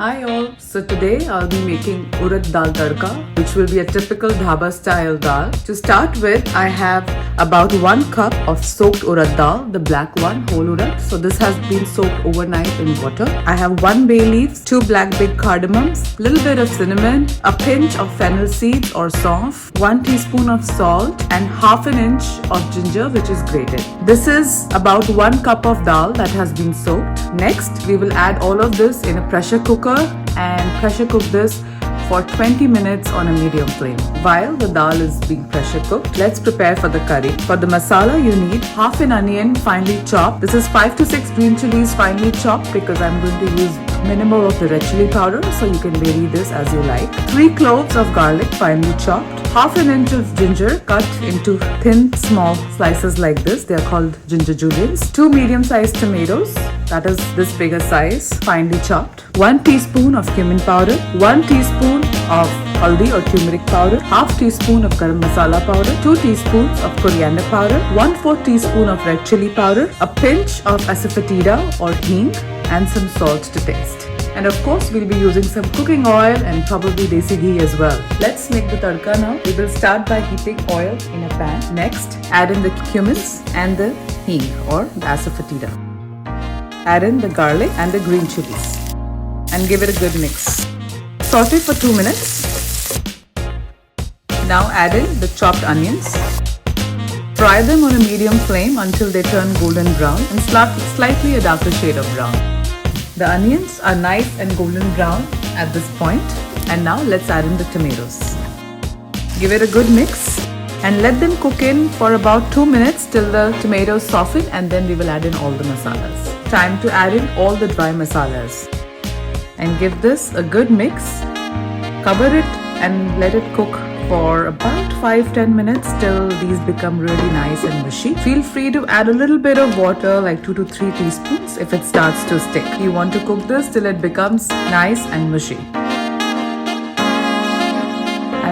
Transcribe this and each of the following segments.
Hi all, so today I'll be making Urad Dal Tadka, which will be a typical Dhaba style dal. To start with, I have about 1 cup of soaked urad dal, the black one, whole urad. So this has been soaked overnight in water. I have 1 bay leaf, 2 black big cardamoms, little bit of cinnamon, a pinch of fennel seeds or saunf, 1 teaspoon of salt and half an inch of ginger which is grated. This is about 1 cup of dal that has been soaked. Next, we will add all of this in a pressure cooker and pressure cook this for 20 minutes on a medium flame. While the dal is being pressure cooked, let's prepare for the curry. For the masala, you need half an onion finely chopped. This is 5 to 6 green chilies finely chopped because I'm going to use minimal of the red chili powder, so you can vary this as you like. 3 cloves of garlic finely chopped. Half an inch of ginger cut into thin small slices like this. They are called ginger juliens. 2 medium-sized tomatoes, that is this bigger size, finely chopped. 1 teaspoon of cumin powder. 1 teaspoon of haldi or turmeric powder. Half teaspoon of garam masala powder. 2 teaspoons of coriander powder. 1/4 teaspoon of red chili powder. A pinch of asafoetida or hing and some salt to taste. And of course, we'll be using some cooking oil and probably desi ghee as well. Let's make the tadka now. We will start by heating oil in a pan. Next, add in the cumins and the hing or the asafoetida. Add in the garlic and the green chilies and give it a good mix. Saute for 2 minutes. Now add in the chopped onions. Fry them on a medium flame until they turn golden brown and slightly a darker shade of brown. The onions are nice and golden brown at this point, and now let's add in the tomatoes. Give it a good mix and let them cook in for about 2 minutes till the tomatoes soften, and then we will add in all the masalas. Time to add in all the dry masalas and give this a good mix. Cover it and let it cook for about 5-10 minutes till these become really nice and mushy. Feel free to add a little bit of water, like 2 to 3 teaspoons if it starts to stick. You want to cook this till it becomes nice and mushy.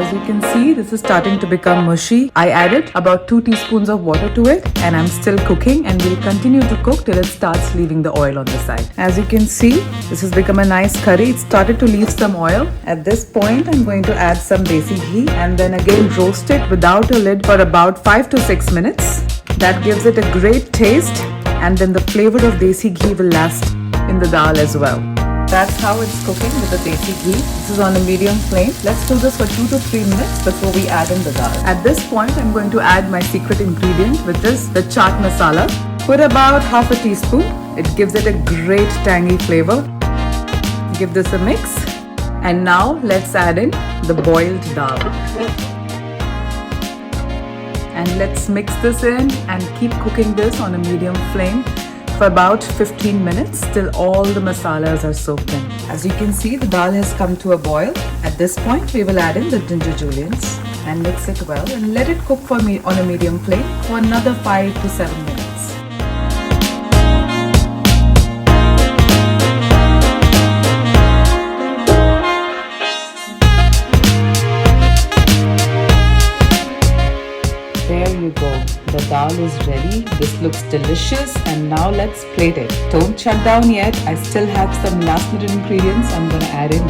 As you can see, this is starting to become mushy. I added about 2 teaspoons of water to it, and I'm still cooking, and we'll continue to cook till it starts leaving the oil on the side. As you can see, this has become a nice curry. It started to leave some oil. At this point, I'm going to add some desi ghee and then again roast it without a lid for about 5 to 6 minutes. That gives it a great taste, and then the flavor of desi ghee will last in the dal as well. That's how it's cooking with the desi ghee. This is on a medium flame. Let's do this for 2 to 3 minutes before we add in the dal. At this point, I'm going to add my secret ingredient, which is the chaat masala. Put about half a teaspoon. It gives it a great tangy flavor. Give this a mix. And now let's add in the boiled dal. And let's mix this in and keep cooking this on a medium flame for about 15 minutes till all the masalas are soaked in. As you can see, the dal has come to a boil. At this point, we will add in the ginger juliens and mix it well and let it cook for me on a medium flame for another 5 to 7 minutes. There you go. The dal is ready. This looks delicious, and now let's plate it. Don't shut down yet. I still have some last minute ingredients I'm gonna add in.